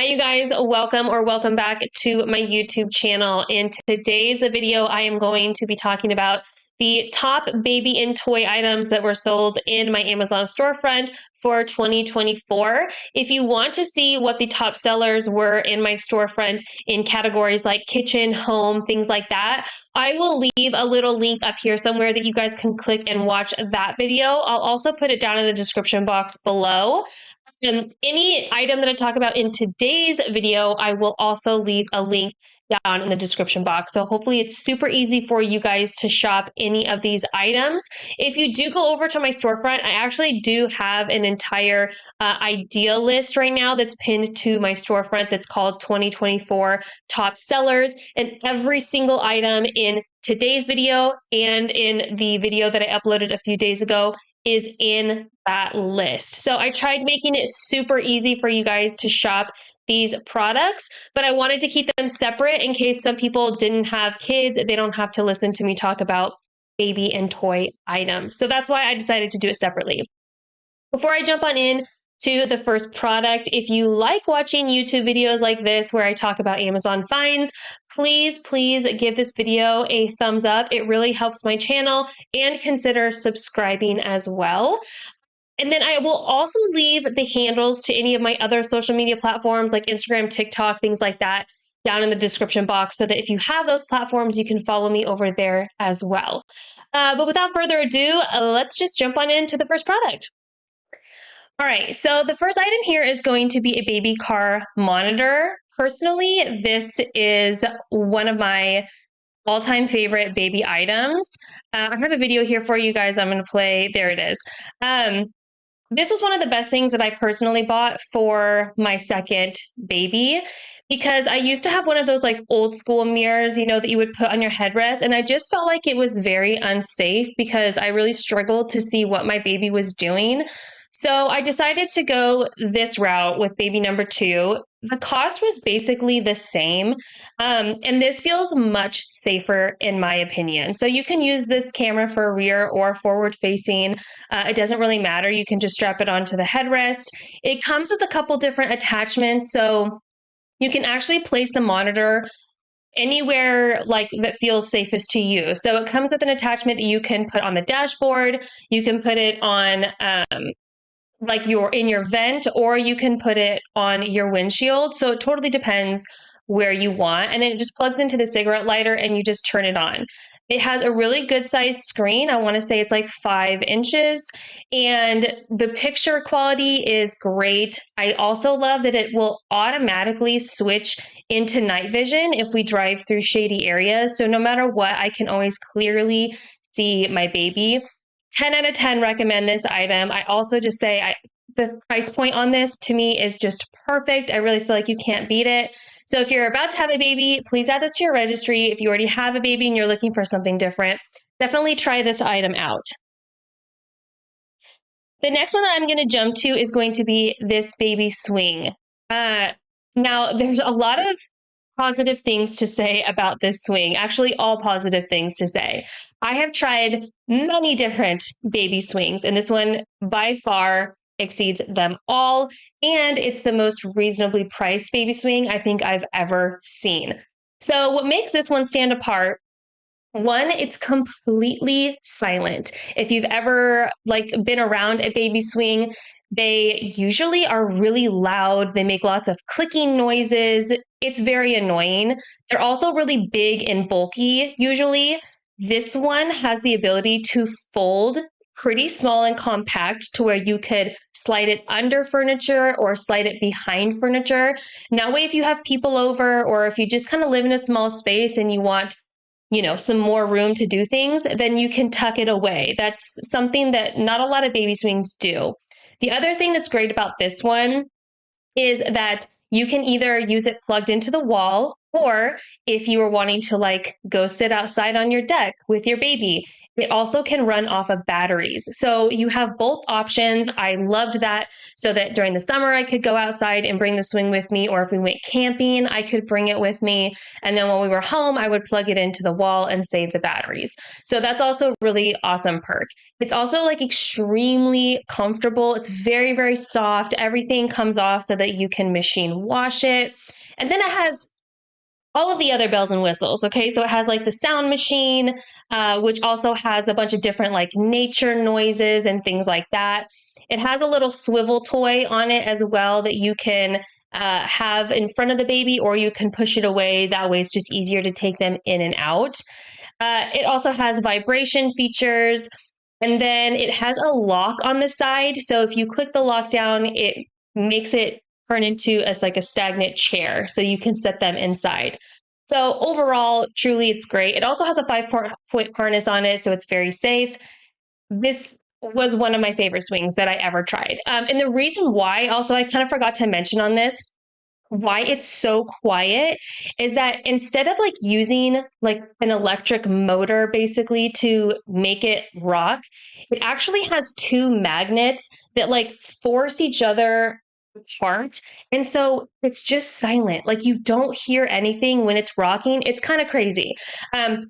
Hi, you guys. Welcome back to my YouTube channel. In today's video, I am going to be talking about the top baby and toy items that were sold in my Amazon storefront for 2024. If you want to see what the top sellers were in my storefront in categories like kitchen, home, things like that, I will leave a little link up here somewhere that you guys can click and watch that video. I'll also put it down in the description box below. Any item that I talk about in today's video, I will also leave a link down in the description box. So hopefully it's super easy for you guys to shop any of these items. If you do go over to my storefront, I actually do have an entire idea list right now that's pinned to my storefront that's called 2024 Top Sellers. And every single item in today's video and in the video that I uploaded a few days ago is in that list. So I tried making it super easy for you guys to shop these products, but I wanted to keep them separate in case some people didn't have kids. They don't have to listen to me talk about baby and toy items. So that's why I decided to do it separately. Before I jump on in to the first product, if you like watching YouTube videos like this where I talk about Amazon finds, please give this video a thumbs up. It really helps my channel, and consider subscribing as well. And then I will also leave the handles to any of my other social media platforms like Instagram, TikTok, things like that down in the description box so that if you have those platforms, you can follow me over there as well. But without further ado, let's just jump on into the first product. All right, so the first item here is going to be a baby car monitor. Personally, this is one of my all-time favorite baby items. I have a video here for you guys. I'm going to play. There it is. This was one of the best things that I personally bought for my second baby, because I used to have one of those like old school mirrors, that you would put on your headrest. And I just felt like it was very unsafe because I really struggled to see what my baby was doing. So I decided to go this route with baby number two. The cost was basically the same, and this feels much safer in my opinion. So you can use this camera for rear or forward facing. It doesn't really matter. You can just strap it onto the headrest. It comes with a couple different attachments, so you can actually place the monitor anywhere like that feels safest to you. So it comes with an attachment that you can put on the dashboard. You can put it on like in your vent, or you can put it on your windshield. So it totally depends where you want. And then it just plugs into the cigarette lighter and you just turn it on. It has a really good sized screen. I want to say it's like 5 inches, and the picture quality is great. I also love that it will automatically switch into night vision if we drive through shady areas. So no matter what, I can always clearly see my baby. 10 out of 10 recommend this item. I also just say the price point on this to me is just perfect. I really feel like you can't beat it. So if you're about to have a baby, please add this to your registry. If you already have a baby and you're looking for something different, definitely try this item out. The next one that I'm going to jump to is going to be this baby swing. Now, there's a lot of positive things to say about this swing. Actually, all positive things to say. I have tried many different baby swings, and this one by far exceeds them all. And it's the most reasonably priced baby swing I think I've ever seen. So what makes this one stand apart? One, it's completely silent. If you've ever been around a baby swing, they usually are really loud. They make lots of clicking noises. It's very annoying. They're also really big and bulky usually. This one has the ability to fold pretty small and compact to where you could slide it under furniture or slide it behind furniture. And that way, if you have people over, or if you just kind of live in a small space and you want some more room to do things, then you can tuck it away. That's something that not a lot of baby swings do. The other thing that's great about this one is that you can either use it plugged into the wall, Or if you were wanting to like go sit outside on your deck with your baby, it also can run off of batteries. So you have both options. I loved that, so that during the summer I could go outside and bring the swing with me, or if we went camping, I could bring it with me. And then when we were home, I would plug it into the wall and save the batteries. So that's also a really awesome perk. It's also like extremely comfortable. It's very, very soft. Everything comes off so that you can machine wash it. And then it has all of the other bells and whistles. Okay, so it has like the sound machine, which also has a bunch of different like nature noises and things like that. It has a little swivel toy on it as well that you can have in front of the baby, or you can push it away. That way, it's just easier to take them in and out. It also has vibration features, and then it has a lock on the side. So if you click the lock down, it makes it turn into as like a stagnant chair, so you can set them inside. So overall, truly, it's great. It also has a 5-point harness on it, so it's very safe. This was one of my favorite swings that I ever tried. And the reason why, also, I kind of forgot to mention on this, why it's so quiet is that instead of like using like an electric motor basically to make it rock, it actually has two magnets that like force each other apart. And so it's just silent. Like you don't hear anything when it's rocking. It's kind of crazy.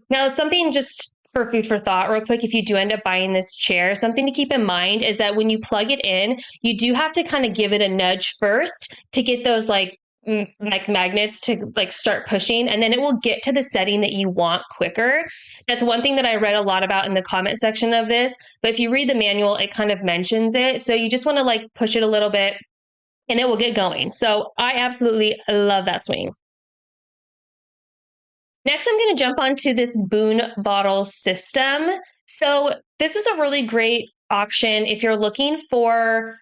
Now, something just for food for thought, real quick, if you do end up buying this chair, something to keep in mind is that when you plug it in, you do have to kind of give it a nudge first to get those like magnets to like start pushing, and then it will get to the setting that you want quicker. That's one thing that I read a lot about in the comment section of this, but if you read the manual, it kind of mentions it. So you just want to like push it a little bit and it will get going. So I absolutely love that swing. Next, I'm going to jump onto this Boon bottle system. So this is a really great option if you're looking for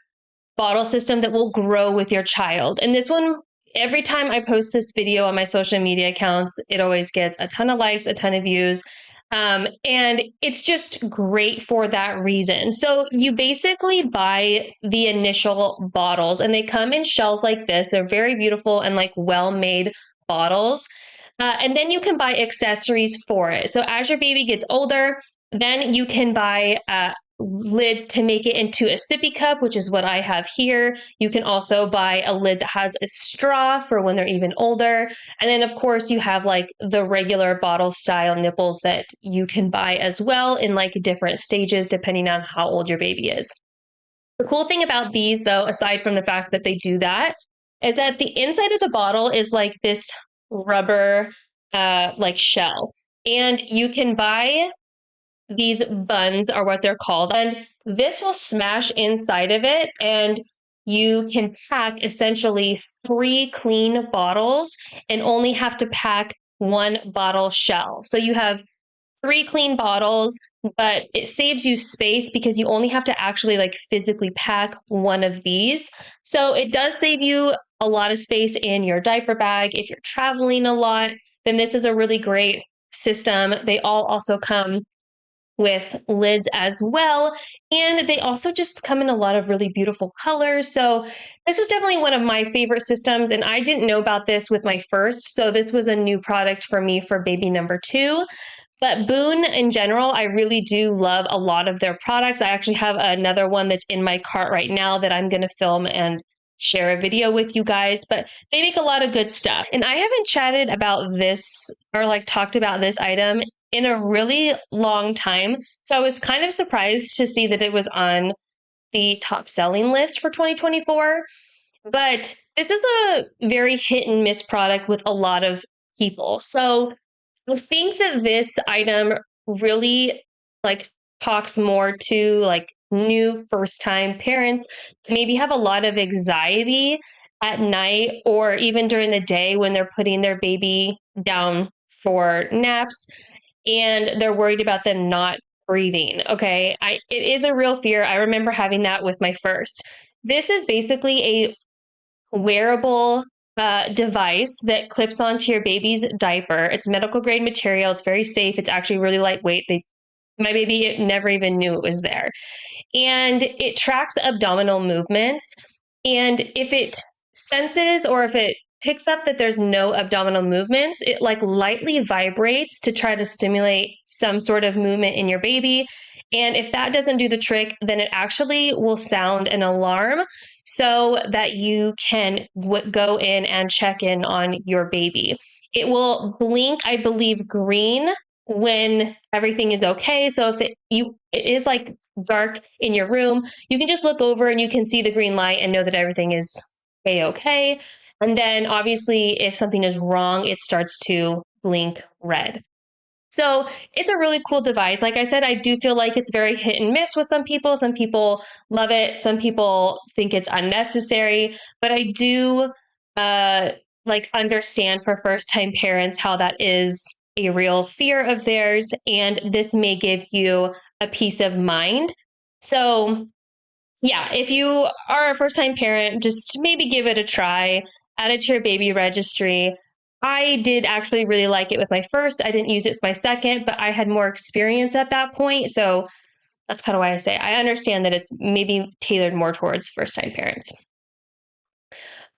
bottle system that will grow with your child. And this one, every time I post this video on my social media accounts, it always gets a ton of likes, a ton of views. And it's just great for that reason. So you basically buy the initial bottles and they come in shells like this. They're very beautiful and like well-made bottles. And then you can buy accessories for it. So as your baby gets older, then you can buy lids to make it into a sippy cup, which is what I have here. You can also buy a lid that has a straw for when they're even older. And then, of course, you have like the regular bottle style nipples that you can buy as well in like different stages, depending on how old your baby is. The cool thing about these, though, aside from the fact that they do that, is that the inside of the bottle is like this rubber like shell. And you can buy these buns are what they're called. And this will smash inside of it. And you can pack essentially 3 clean bottles and only have to pack 1 bottle shell. So you have 3 clean bottles, but it saves you space because you only have to actually like physically pack one of these. So it does save you a lot of space in your diaper bag. If you're traveling a lot, then this is a really great system. They all also come with lids as well. And they also just come in a lot of really beautiful colors. So this was definitely one of my favorite systems. And I didn't know about this with my first. So this was a new product for me for baby number 2. But Boon in general, I really do love a lot of their products. I actually have another one that's in my cart right now that I'm going to film and share a video with you guys, but they make a lot of good stuff. And I haven't chatted about this or like talked about this item in a really long time. So I was kind of surprised to see that it was on the top selling list for 2024. But this is a very hit and miss product with a lot of people. So I think that this item really like talks more to like new first time parents, maybe have a lot of anxiety at night or even during the day when they're putting their baby down for naps and they're worried about them not breathing. Okay, it is a real fear. I remember having that with my first. This is basically a wearable device that clips onto your baby's diaper. It's medical grade material. It's very safe. It's actually really lightweight. My baby never even knew it was there. And it tracks abdominal movements. And if it senses or if it picks up that there's no abdominal movements, it like lightly vibrates to try to stimulate some sort of movement in your baby. And if that doesn't do the trick, then it actually will sound an alarm so that you can go in and check in on your baby. It will blink, I believe, green when everything is okay. So if it is like dark in your room, you can just look over and you can see the green light and know that everything is okay. And then obviously if something is wrong, it starts to blink red. So it's a really cool device. Like I said, I do feel like it's very hit and miss with some people. Some people love it. Some people think it's unnecessary. But I do like understand for first time parents how that is a real fear of theirs. And this may give you a peace of mind. So yeah, if you are a first time parent, just maybe give it a try, add it to your baby registry. I did actually really like it with my first. I didn't use it with my second, but I had more experience at that point. So that's kind of why I say I understand that it's maybe tailored more towards first time parents.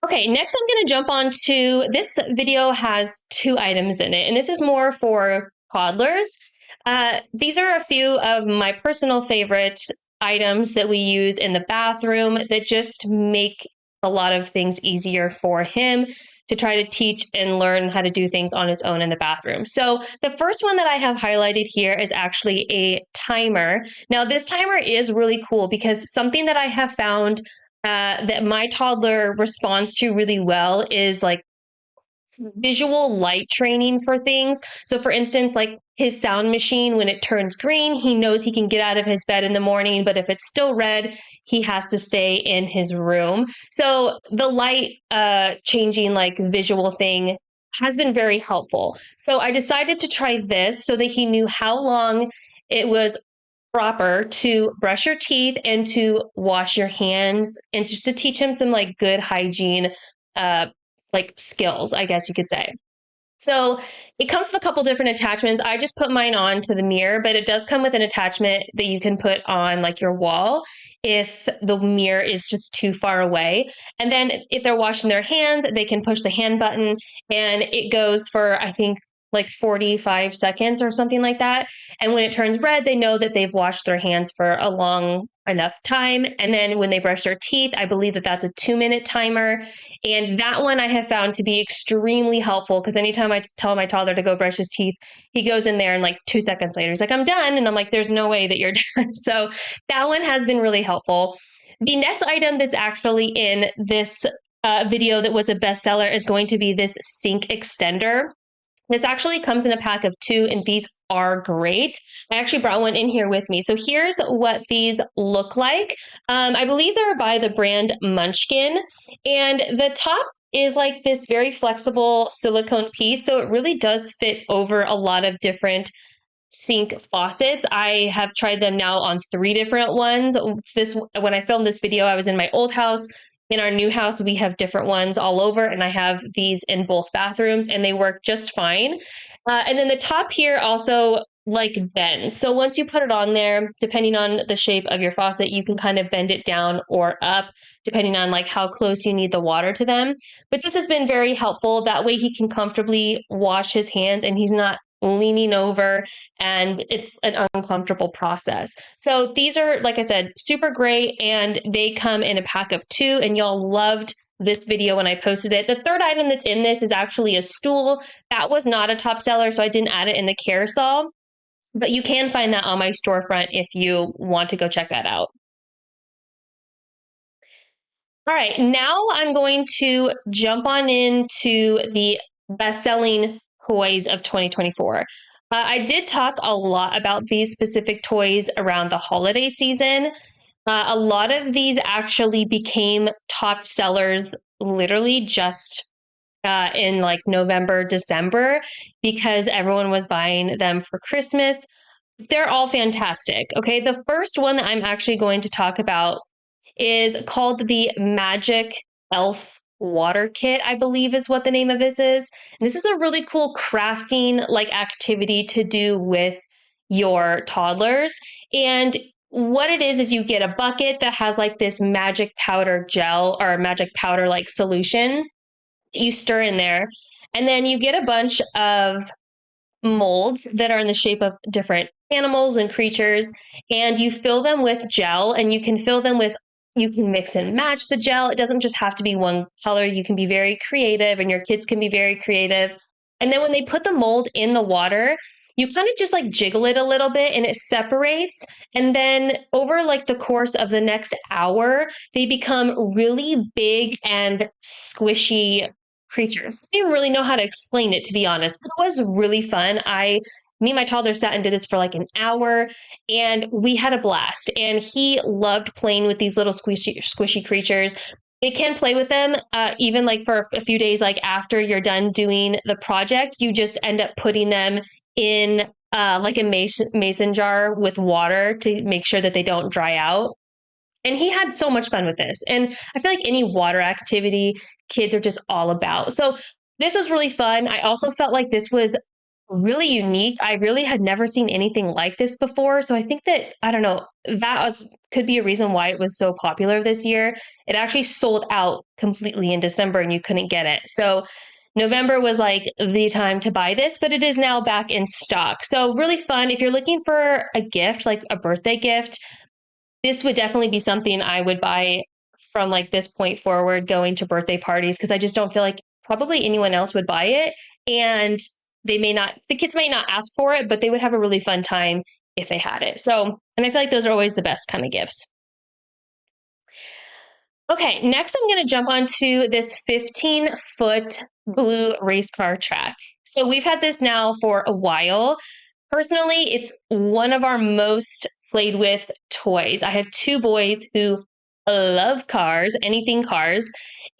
Okay, next I'm going to jump on to this video has 2 items in it, and this is more for toddlers. These are a few of my personal favorite items that we use in the bathroom that just make a lot of things easier for him to try to teach and learn how to do things on his own in the bathroom. So the first one that I have highlighted here is actually a timer. Now this timer is really cool because something that I have found that my toddler responds to really well is like visual light training for things. So, for instance, like his sound machine, when it turns green, he knows he can get out of his bed in the morning, but if it's still red, he has to stay in his room. So, the light changing, like visual thing has been very helpful. So, I decided to try this so that he knew how long it was proper to brush your teeth and to wash your hands and just to teach him some like good hygiene uh like skills, I guess you could say. So it comes with a couple different attachments. I just put mine on to the mirror, but it does come with an attachment that you can put on like your wall if the mirror is just too far away. And then if they're washing their hands, they can push the hand button and it goes for, I think, like 45 seconds or something like that. And when it turns red, they know that they've washed their hands for a long enough time. And then when they brush their teeth, I believe that that's a 2-minute timer. And that one I have found to be extremely helpful because anytime I tell my toddler to go brush his teeth, he goes in there and like 2 seconds later, he's like, I'm done. And I'm like, there's no way that you're done. So that one has been really helpful. The next item that's actually in this video that was a bestseller is going to be this sink extender. This actually comes in a pack of 2, and these are great. I actually brought one in here with me. So here's what these look like. I believe they're by the brand Munchkin, and the top is like this very flexible silicone piece, so it really does fit over a lot of different sink faucets. I have tried them now on 3 different ones. When I filmed this video, I was in my old house. In our new house, we have different ones all over, and I have these in both bathrooms, and they work just fine. And then the top here also like bends. So once you put it on there, depending on the shape of your faucet, you can kind of bend it down or up, depending on like how close you need the water to them. But this has been very helpful. That way he can comfortably wash his hands and he's not leaning over and it's an uncomfortable process. So these are, like I said, super great and they come in a pack of 2 and y'all loved this video when I posted it. The third item that's in this is actually a stool. That was not a top seller, so I didn't add it in the carousel, but you can find that on my storefront if you want to go check that out. All right, now I'm going to jump on into the best-selling toys of 2024. I did talk a lot about these specific toys around the holiday season. A lot of these actually became top sellers literally just in like November, December, because everyone was buying them for Christmas. They're all fantastic. Okay, the first one that I'm actually going to talk about is called the Magic Elf Water Kit, I believe is what the name of this is. And this is a really cool crafting like activity to do with your toddlers. And what it is you get a bucket that has like this magic powder gel or magic powder like solution. you stir in there. And then you get a bunch of molds that are in the shape of different animals and creatures, and you fill them with gel, and you can fill them with, you can mix and match the gel. It doesn't just have to be one color. You can be very creative, and your kids can be very creative. And then when they put the mold in the water, you kind of just like jiggle it a little bit and it separates. And then over like the course of the next hour, they become really big and squishy creatures. I didn't really know how to explain it, to be honest, but it was really fun. Me and my toddler sat and did this for like an hour, and we had a blast. And he loved playing with these little squishy creatures. They can play with them even like for a few days, like after you're done doing the project. You just end up putting them in like a mason jar with water to make sure that they don't dry out. And he had so much fun with this. And I feel like any water activity, kids are just all about. So this was really fun. I also felt like this was really unique. I really had never seen anything like this before. So I think that, I don't know, could be a reason why it was so popular this year. It actually sold out completely in December and you couldn't get it. So November was like the time to buy this, but it is now back in stock. So really fun. If you're looking for a gift, like a birthday gift, this would definitely be something I would buy from like this point forward, going to birthday parties, because I just don't feel like probably anyone else would buy it. And the kids might not ask for it, but they would have a really fun time if they had it. So, and I feel like those are always the best kind of gifts. Okay, next I'm going to jump onto this 15-foot blue race car track. So we've had this now for a while. Personally, it's one of our most played with toys. I have two boys who love cars, anything cars,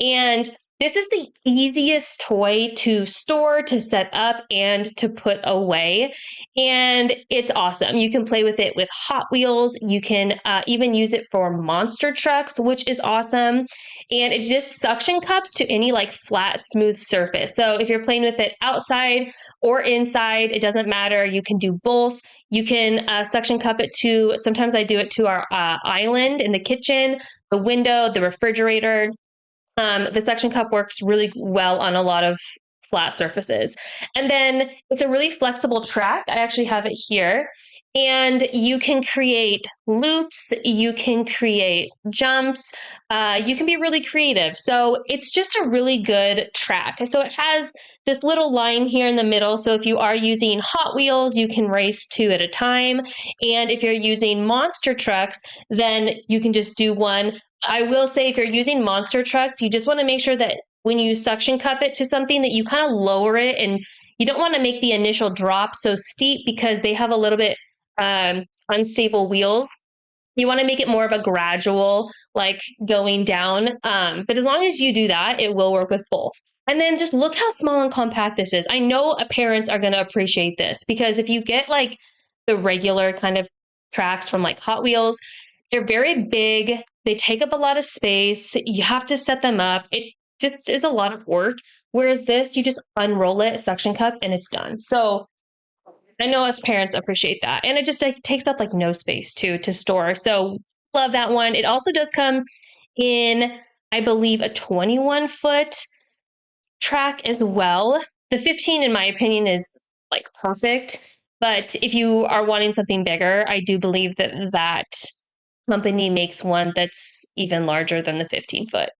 and this is the easiest toy to store, to set up, and to put away. And it's awesome. You can play with it with Hot Wheels. You can even use it for monster trucks, which is awesome. And it just suction cups to any like flat, smooth surface. So if you're playing with it outside or inside, it doesn't matter. You can do both. You can suction cup it to, sometimes I do it to our island in the kitchen, the window, the refrigerator. The suction cup works really well on a lot of flat surfaces. And then it's a really flexible track. I actually have it here. And you can create loops, you can create jumps, you can be really creative. So it's just a really good track. So it has this little line here in the middle. So if you are using Hot Wheels, you can race two at a time. And if you're using monster trucks, then you can just do one. I will say, if you're using monster trucks, you just want to make sure that when you suction cup it to something, that you kind of lower it, and you don't want to make the initial drop so steep because they have a little bit unstable wheels. You want to make it more of a gradual, like going down. But as long as you do that, it will work with both. And then just look how small and compact this is. I know parents are going to appreciate this, because if you get like the regular kind of tracks from like Hot Wheels, they're very big. They take up a lot of space. You have to set them up. It just is a lot of work. Whereas this, you just unroll it, suction cup, and it's done. So I know us parents appreciate that. And it just like takes up like no space too to store. So love that one. It also does come in, I believe, a 21-foot track as well. The 15, in my opinion, is like perfect. But if you are wanting something bigger, I do believe that that company makes one that's even larger than the 15-foot.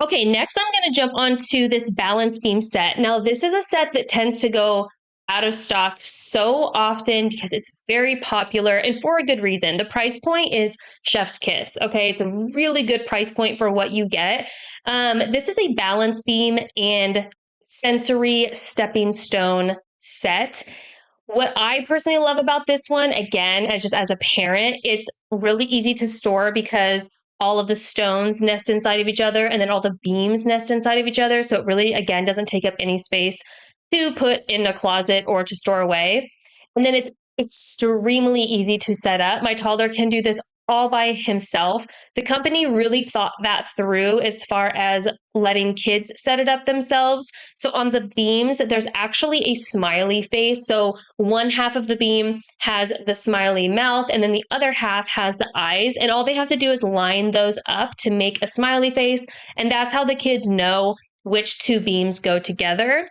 Okay, next I'm going to jump onto this balance beam set. Now, this is a set that tends to go out of stock so often because it's very popular, and for a good reason. The price point is chef's kiss. Okay, it's a really good price point for what you get. This is a balance beam and sensory stepping stone set. What I personally love about this one, again, as a parent, it's really easy to store because all of the stones nest inside of each other, and then all the beams nest inside of each other. So it really, again, doesn't take up any space to put in a closet or to store away. And then it's extremely easy to set up. My toddler can do this all by himself. The company really thought that through as far as letting kids set it up themselves. So on the beams, there's actually a smiley face. So one half of the beam has the smiley mouth, and then the other half has the eyes. And all they have to do is line those up to make a smiley face. And that's how the kids know which two beams go together,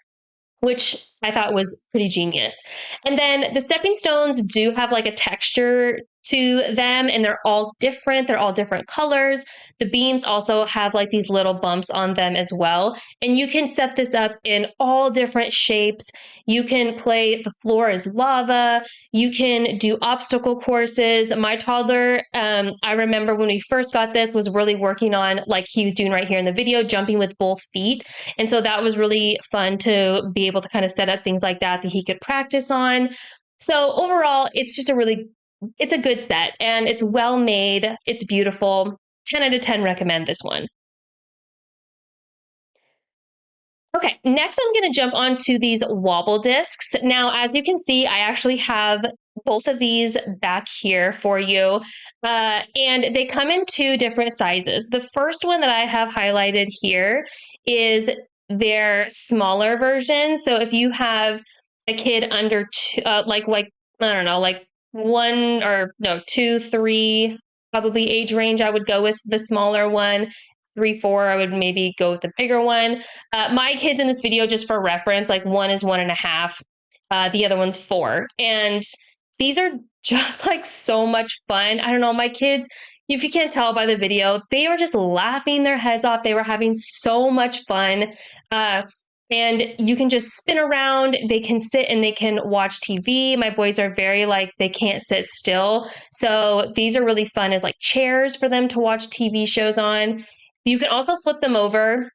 which I thought was pretty genius. And then the stepping stones do have like a texture to them, and they're all different. They're all different colors. The beams also have like these little bumps on them as well. And you can set this up in all different shapes. You can play the floor is lava. You can do obstacle courses. My toddler, I remember when we first got this, was really working on, like he was doing right here in the video, jumping with both feet. And so that was really fun to be able to kind of set up things like that he could practice on. So overall, it's just it's a good set, and it's well made. It's beautiful. 10 out of 10 recommend this one. Okay, next I'm going to jump onto these wobble discs. Now, as you can see, I actually have both of these back here for you, and they come in two different sizes. The first one that I have highlighted here is their smaller version. So if you have a kid under two, like I don't know, like one or no, two, three, probably age range, I would go with the smaller one. 3, 4, I would maybe go with the bigger one. My kids in this video, just for reference, like one is 1.5, the other one's 4. And these are just like so much fun. I don't know, my kids, if you can't tell by the video, they were just laughing their heads off. They were having so much fun. And you can just spin around. They can sit and they can watch TV. My boys are very like, they can't sit still. So these are really fun as like chairs for them to watch TV shows on. You can also flip them over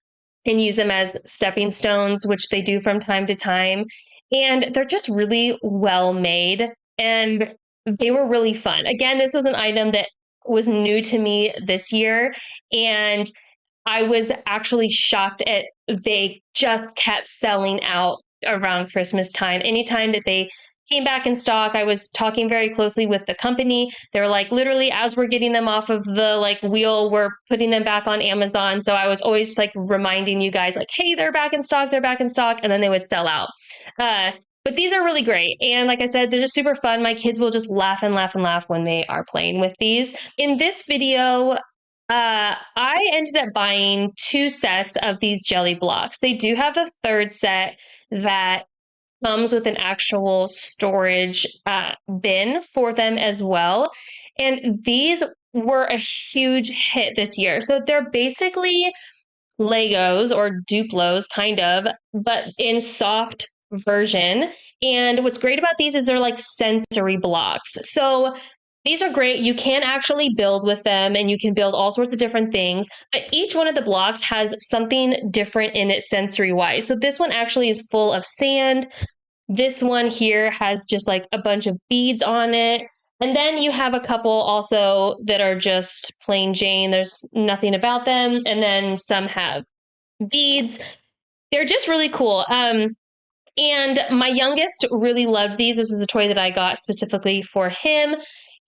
and use them as stepping stones, which they do from time to time. And they're just really well made, and they were really fun. Again, this was an item that was new to me this year, and I was actually shocked at they just kept selling out around Christmas time. Anytime that they came back in stock, I was talking very closely with the company. They were like, literally, as we're getting them off of the like wheel, we're putting them back on Amazon. So I was always like reminding you guys, like, hey, they're back in stock, they're back in stock, and then they would sell out. But these are really great. And like I said, they're just super fun. My kids will just laugh and laugh and laugh when they are playing with these. In this video, I ended up buying 2 sets of these jelly blocks. They do have a third set that comes with an actual storage bin for them as well. And these were a huge hit this year. So they're basically Legos or Duplos, kind of, but in soft version. And what's great about these is they're like sensory blocks. So these are great. You can actually build with them, and you can build all sorts of different things, but each one of the blocks has something different in it sensory wise. So this one actually is full of sand. This one here has just like a bunch of beads on it. And then you have a couple also that are just plain Jane. There's nothing about them. And then some have beads. They're just really cool. And my youngest really loved these. This was a toy that I got specifically for him.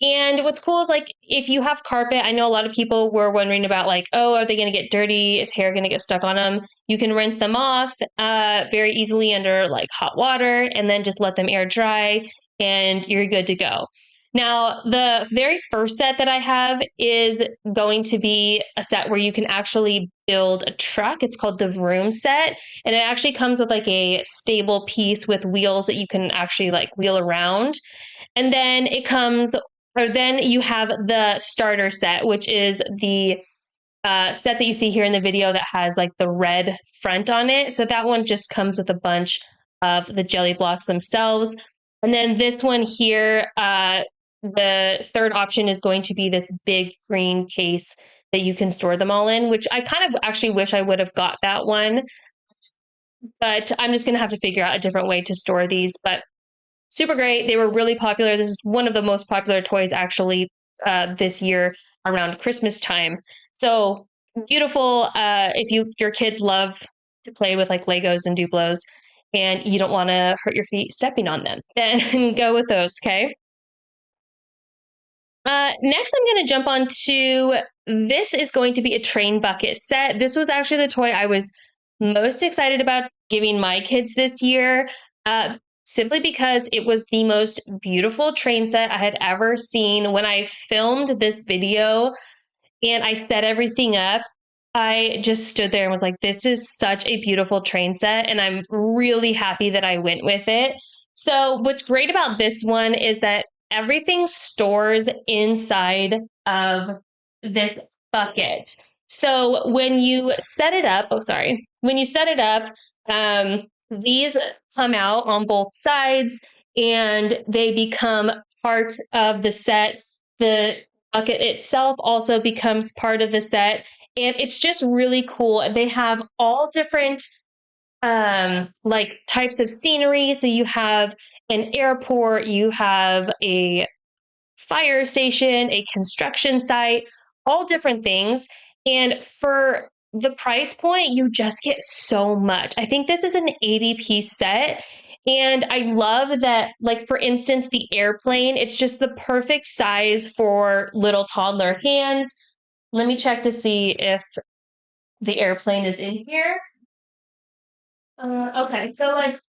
And what's cool is like if you have carpet, I know a lot of people were wondering about like, oh, are they going to get dirty? Is hair going to get stuck on them? You can rinse them off very easily under like hot water, and then just let them air dry, and you're good to go. Now, the very first set that I have is going to be a set where you can actually build a truck. It's called the Vroom set, and it actually comes with like a stable piece with wheels that you can actually like wheel around. And then then you have the starter set, which is the set that you see here in the video that has like the red front on it. So that one just comes with a bunch of the jelly blocks themselves. And then this one here, the third option is going to be this big green case that you can store them all in, which I kind of actually wish I would have got that one. But I'm just going to have to figure out a different way to store these. But super great. They were really popular. This is one of the most popular toys actually this year around Christmas time. So beautiful. If your kids love to play with like Legos and Duplos and you don't want to hurt your feet stepping on them, then go with those. Okay. Next, I'm going to jump on to this is going to be a train bucket set. This was actually the toy I was most excited about giving my kids this year, uh, simply because it was the most beautiful train set I had ever seen. When I filmed this video, and I set everything up, I just stood there and was like, this is such a beautiful train set. And I'm really happy that I went with it. So, what's great about this one is that everything stores inside of this bucket. So, when you set it up, oh, sorry, when you set it up, these come out on both sides and they become part of the set. The bucket itself also becomes part of the set. And it's just really cool. They have all different like types of scenery. So you have an airport, you have a fire station, a construction site, all different things. And for the price point, you just get so much. I think this is an 80-piece set. And I love that, like, for instance, the airplane, it's just the perfect size for little toddler hands. Let me check to see if the airplane is in here. Okay, so like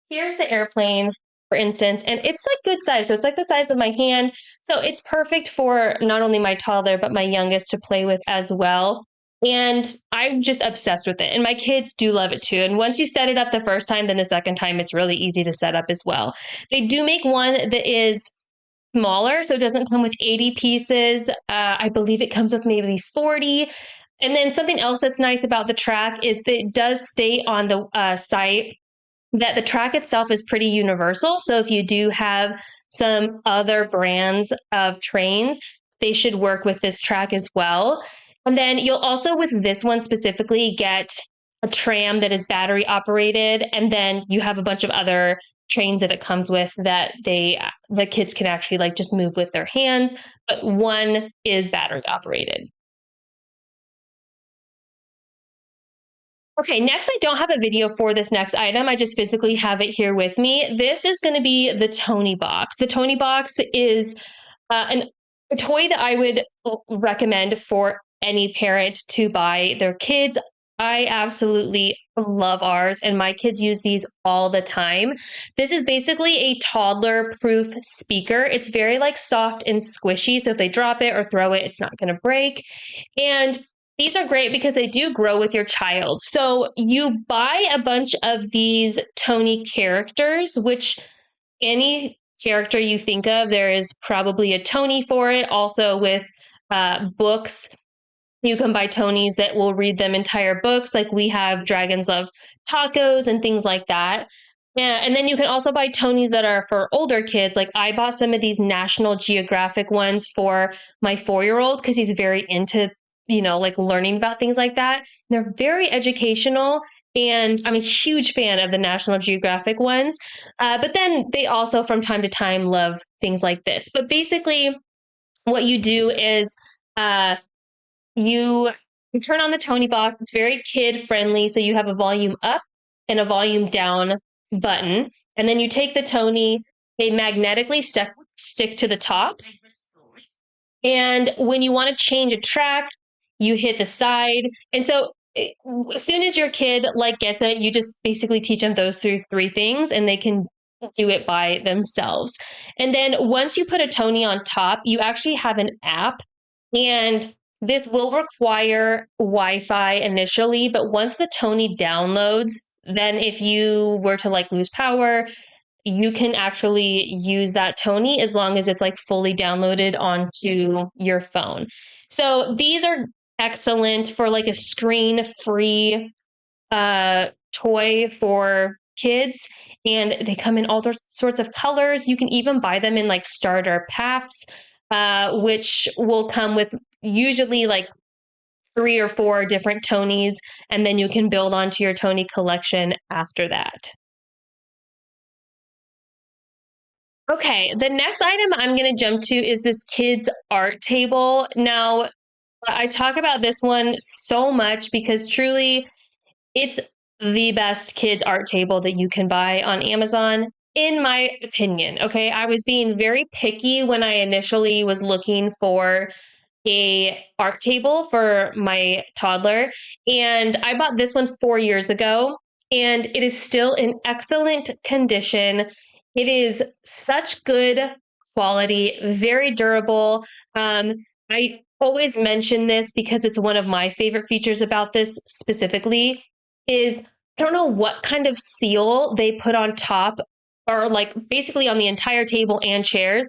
here's the airplane, for instance, and it's like good size. So it's like the size of my hand. So it's perfect for not only my toddler, but my youngest to play with as well. And I'm just obsessed with it. And my kids do love it too. And once you set it up the first time, then the second time, it's really easy to set up as well. They do make one that is smaller. So it doesn't come with 80 pieces. I believe it comes with maybe 40. And then something else that's nice about the track is that it does state on the site that the track itself is pretty universal. So if you do have some other brands of trains, they should work with this track as well. And then you'll also, with this one specifically, get a tram that is battery operated. And then you have a bunch of other trains that it comes with that the kids can actually like just move with their hands, but one is battery operated. Okay, next, I don't have a video for this next item. I just physically have it here with me. This is going to be the Tony box. The Tony box is a toy that I would recommend for any parent to buy their kids. I absolutely love ours, and my kids use these all the time. This is basically a toddler proof speaker. It's very like soft and squishy, so if they drop it or throw it, it's not going to break. And these are great because they do grow with your child. So you buy a bunch of these Tony characters, which any character you think of, there is probably a Tony for it. Also, with books, you can buy Tonys that will read them entire books. Like we have Dragons Love Tacos and things like that. Yeah, and then you can also buy Tonys that are for older kids. Like I bought some of these National Geographic ones for my 4-year-old because he's very into, like learning about things like that. They're very educational, and I'm a huge fan of the National Geographic ones. But then they also, from time to time, love things like this. But basically, what you do is you turn on the Tony box. It's very kid friendly. So you have a volume up and a volume down button. And then you take the Tony, they magnetically stick to the top. And when you want to change a track, you hit the side. And so as soon as your kid like gets it, you just basically teach them those three things and they can do it by themselves. And then once you put a Tony on top, you actually have an app, and this will require Wi-Fi initially, but once the Tony downloads, then if you were to like lose power, you can actually use that Tony as long as it's like fully downloaded onto your phone. So these are excellent for like a screen free toy for kids, and they come in all sorts of colors. You can even buy them in like starter packs, which will come with usually like 3 or 4 different Tonys, and then you can build onto your Tony collection after that. Okay, the next item I'm going to jump to is this kids art table. Now, I talk about this one so much because truly it's the best kids art table that you can buy on Amazon. in my opinion, okay, I was being very picky when I initially was looking for a art table for my toddler, and I bought this one 4 years ago, and it is still in excellent condition. It is such good quality, very durable. I always mention this because it's one of my favorite features about this specifically is I don't know what kind of seal they put on top or like basically on the entire table and chairs.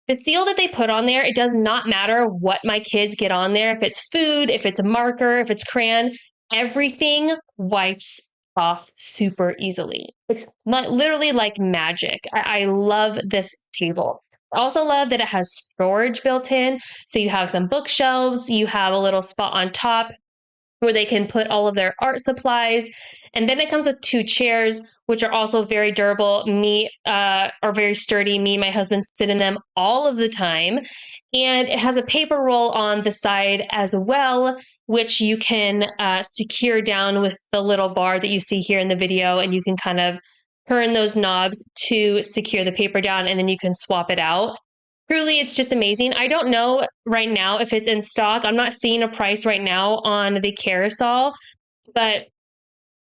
The seal that they put on there, it does not matter what my kids get on there. If it's food, if it's a marker, if it's crayon, everything wipes off super easily. It's not, literally like magic. I love this table. I also love that it has storage built in. So you have some bookshelves, you have a little spot on top where they can put all of their art supplies. And then it comes with 2 chairs, which are also very durable. Are very sturdy. Me and my husband sit in them all of the time. And it has a paper roll on the side as well, which you can secure down with the little bar that you see here in the video. And you can kind of turn those knobs to secure the paper down, and then you can swap it out. Truly, it's just amazing. I don't know right now if it's in stock. I'm not seeing a price right now on the carousel, but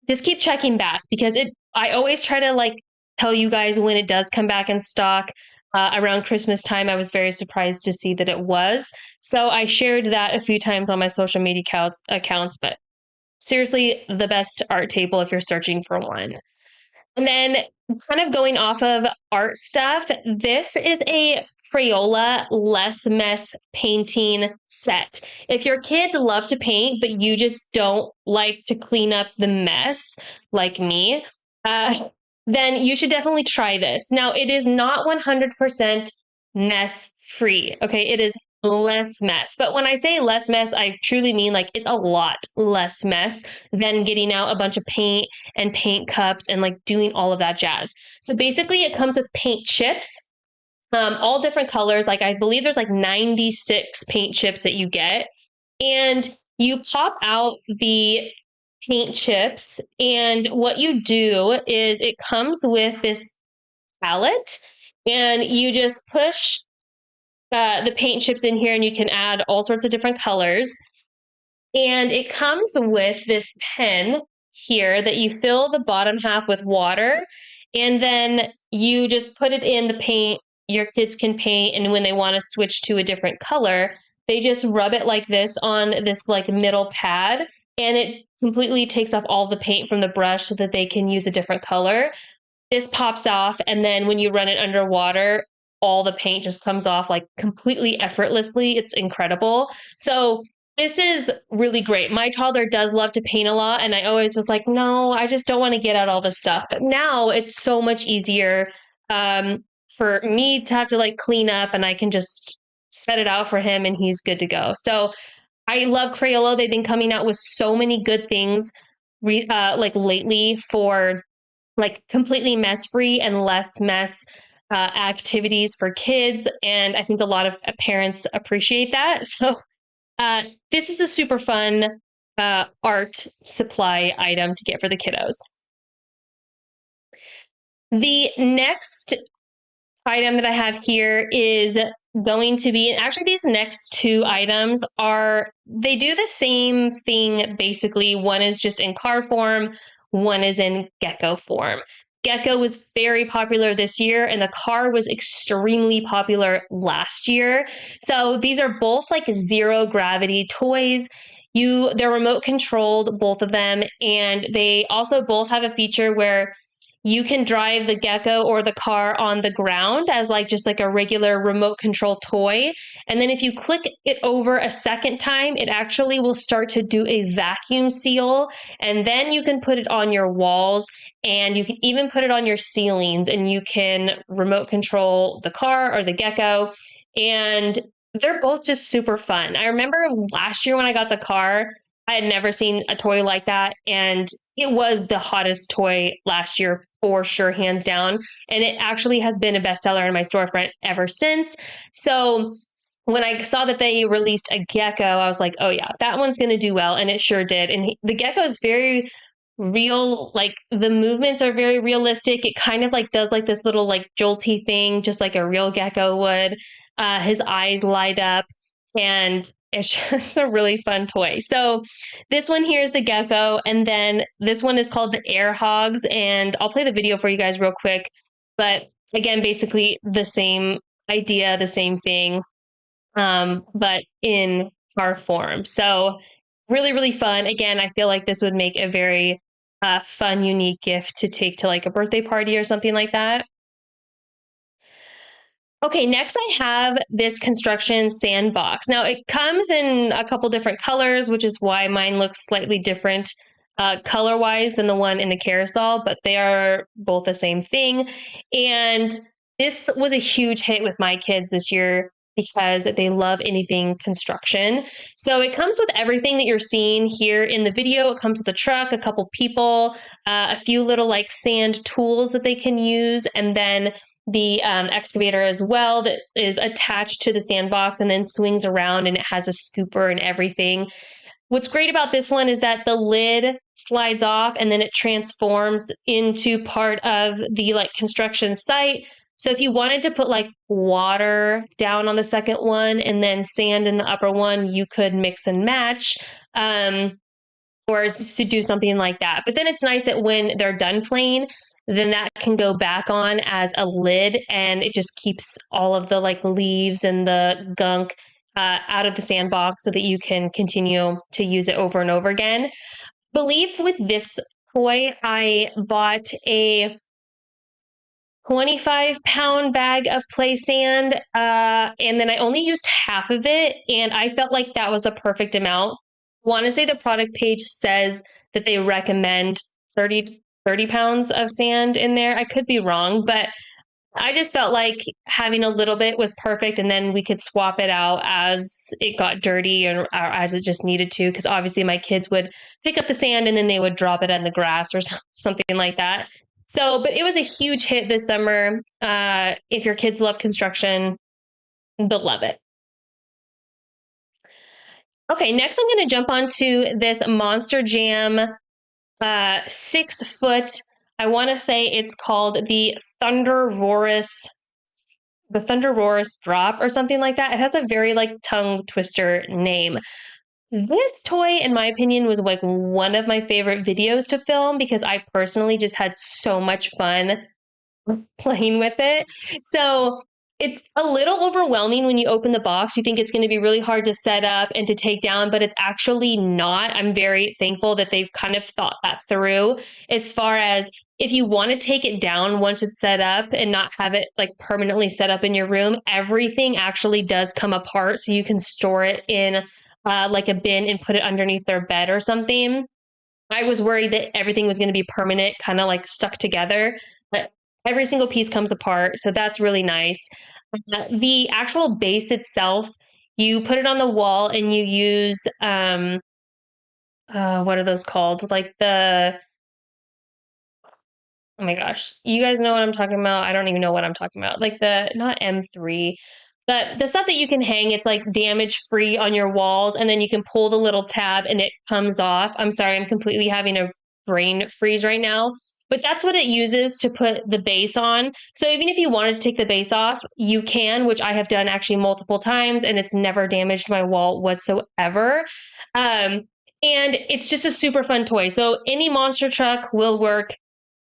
just keep checking back because I always try to like tell you guys when it does come back in stock. Around Christmas time, I was very surprised to see that it was. So I shared that a few times on my social media accounts, but seriously, the best art table if you're searching for one. And then, kind of going off of art stuff, this is a Crayola Less Mess painting set. If your kids love to paint, but you just don't like to clean up the mess, like me, then you should definitely try this. Now, it is not 100% mess free. Okay, it is less mess. But when I say less mess, I truly mean like it's a lot less mess than getting out a bunch of paint and paint cups and like doing all of that jazz. So basically, it comes with paint chips, all different colors. Like I believe there's like 96 paint chips that you get, and you pop out the paint chips. And what you do is it comes with this palette, and you just push the paint chips in here, and you can add all sorts of different colors. And it comes with this pen here that you fill the bottom half with water, and then you just put it in the paint. Your kids can paint, and when they want to switch to a different color, they just rub it like this on this like middle pad, and it completely takes off all the paint from the brush so that they can use a different color. This pops off, and then when you run it underwater, all the paint just comes off like completely effortlessly. It's incredible. So this is really great. My toddler does love to paint a lot, and I always was like, no, I just don't want to get out all this stuff. But now it's so much easier for me to have to like clean up, and I can just set it out for him, and he's good to go. So I love Crayola. They've been coming out with so many good things like lately for like completely mess free and less mess activities for kids. And I think a lot of parents appreciate that. So this is a super fun art supply item to get for the kiddos. The next item that I have here is going to be, actually these next 2 items they do the same thing basically. One is just in car form, one is in gecko form. Gecko was very popular this year, and the car was extremely popular last year. So these are both like 0 gravity toys. They're remote controlled, both of them, and they also both have a feature where you can drive the gecko or the car on the ground as like just like a regular remote control toy. And then if you click it over a second time, it actually will start to do a vacuum seal. And then you can put it on your walls, and you can even put it on your ceilings, and you can remote control the car or the gecko. And they're both just super fun. I remember last year when I got the car, I had never seen a toy like that, and it was the hottest toy last year for sure, hands down. And it actually has been a bestseller in my storefront ever since. So when I saw that they released a gecko, I was like, oh yeah, that one's going to do well. And it sure did. And the gecko is very real, like the movements are very realistic. It kind of like does like this little like jolty thing, just like a real gecko would. His eyes light up, and it's just a really fun toy. So this one here is the gecko, and then this one is called the air hogs, and I'll play the video for you guys real quick. But again, basically the same idea, the same thing, but in car form. So really, really fun. Again, I feel like this would make a very fun, unique gift to take to like a birthday party or something like that. Okay, next I have this construction sandbox. Now it comes in a couple different colors, which is why mine looks slightly different color wise than the one in the carousel, but they are both the same thing. And this was a huge hit with my kids this year because they love anything construction. So it comes with everything that you're seeing here in the video. It comes with a truck, a couple people, a few little like sand tools that they can use, and then the excavator as well that is attached to the sandbox and then swings around, and it has a scooper and everything. What's great about this one is that the lid slides off and then it transforms into part of the like construction site. So if you wanted to put like water down on the second one and then sand in the upper one, you could mix and match. Or to do something like that. But then it's nice that when they're done playing, then that can go back on as a lid, and it just keeps all of the like leaves and the gunk out of the sandbox so that you can continue to use it over and over again. I believe with this toy, I bought a 25-pound bag of play sand, and then I only used half of it, and I felt like that was a perfect amount. I want to say the product page says that they recommend 30 pounds of sand in there. I could be wrong, but I just felt like having a little bit was perfect, and then we could swap it out as it got dirty or as it just needed to, because obviously my kids would pick up the sand and then they would drop it in the grass or something like that. So, but it was a huge hit this summer. If your kids love construction, they'll love it. Okay, next I'm going to jump onto this Monster Jam 6 foot. I want to say it's called the Thunder Roarus drop or something like that. It has a very like tongue twister name. This toy, in my opinion, was like one of my favorite videos to film because I personally just had so much fun playing with it. So it's a little overwhelming when you open the box. You think it's going to be really hard to set up and to take down, but it's actually not. I'm very thankful that they've kind of thought that through as far as if you want to take it down once it's set up and not have it like permanently set up in your room, everything actually does come apart. So you can store it in like a bin and put it underneath their bed or something. I was worried that everything was going to be permanent, kind of like stuck together, but every single piece comes apart. So that's really nice. The actual base itself, you put it on the wall and you use, what are those called? Like oh my gosh, you guys know what I'm talking about. I don't even know what I'm talking about. Like not M3, but the stuff that you can hang, it's like damage free on your walls. And then you can pull the little tab and it comes off. I'm sorry, I'm completely having a brain freeze right now. But that's what it uses to put the base on. So even if you wanted to take the base off, you can, which I have done actually multiple times, and it's never damaged my wall whatsoever. And it's just a super fun toy. So any monster truck will work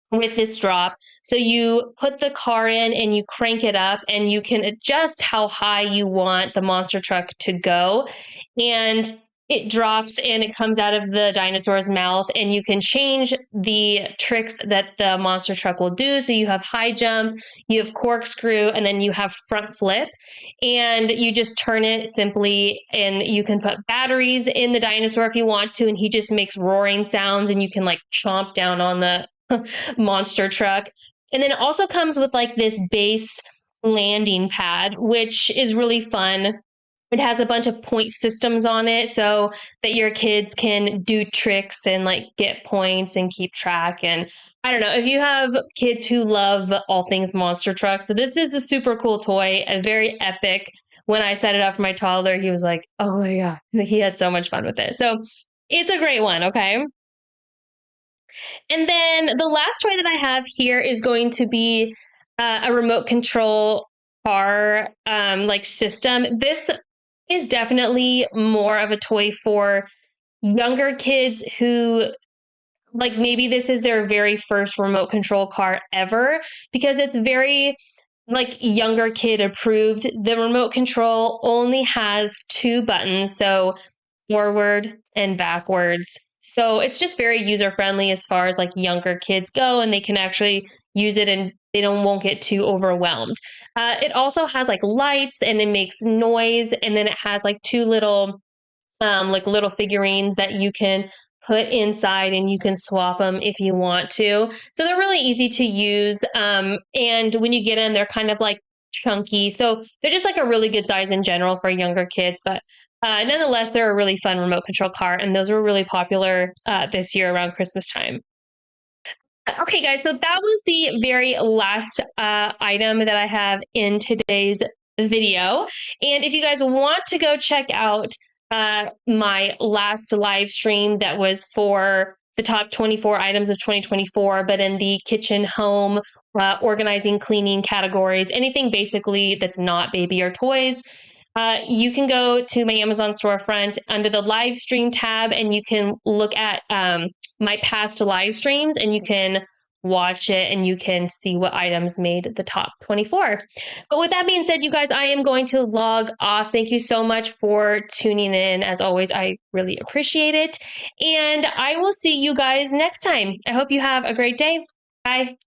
with this drop. So you put the car in and you crank it up and you can adjust how high you want the monster truck to go. And it drops and it comes out of the dinosaur's mouth, and you can change the tricks that the monster truck will do. So you have high jump, you have corkscrew, and then you have front flip. And you just turn it simply, and you can put batteries in the dinosaur if you want to, and he just makes roaring sounds, and you can like chomp down on the monster truck. And then it also comes with like this base landing pad, which is really fun. It has a bunch of point systems on it so that your kids can do tricks and like get points and keep track. And I don't know, if you have kids who love all things monster trucks, so this is a super cool toy, a very epic. When I set it up for my toddler, he was like, oh my God, he had so much fun with it. So it's a great one. Okay. And then the last toy that I have here is going to be a remote control car like system. This is definitely more of a toy for younger kids who like maybe this is their very first remote control car ever because it's very like younger kid approved. The remote control only has two buttons, so forward and backwards. So it's just very user friendly as far as like younger kids go, and they can actually use it and they don't won't get too overwhelmed. It also has like lights and it makes noise, and then it has like little figurines that you can put inside and you can swap them if you want to. So they're really easy to use. And when you get them, they're kind of like chunky. So they're just like a really good size in general for younger kids. But nonetheless, they're a really fun remote control car. And those were really popular this year around Christmas time. Okay, guys, so that was the very last item that I have in today's video. And if you guys want to go check out my last live stream that was for the top 24 items of 2024, but in the kitchen, home, organizing, cleaning categories, anything basically that's not baby or toys, you can go to my Amazon storefront under the live stream tab and you can look at my past live streams and you can watch it and you can see what items made the top 24. But with that being said, you guys, I am going to log off. Thank you so much for tuning in. As always, I really appreciate it. And I will see you guys next time. I hope you have a great day. Bye.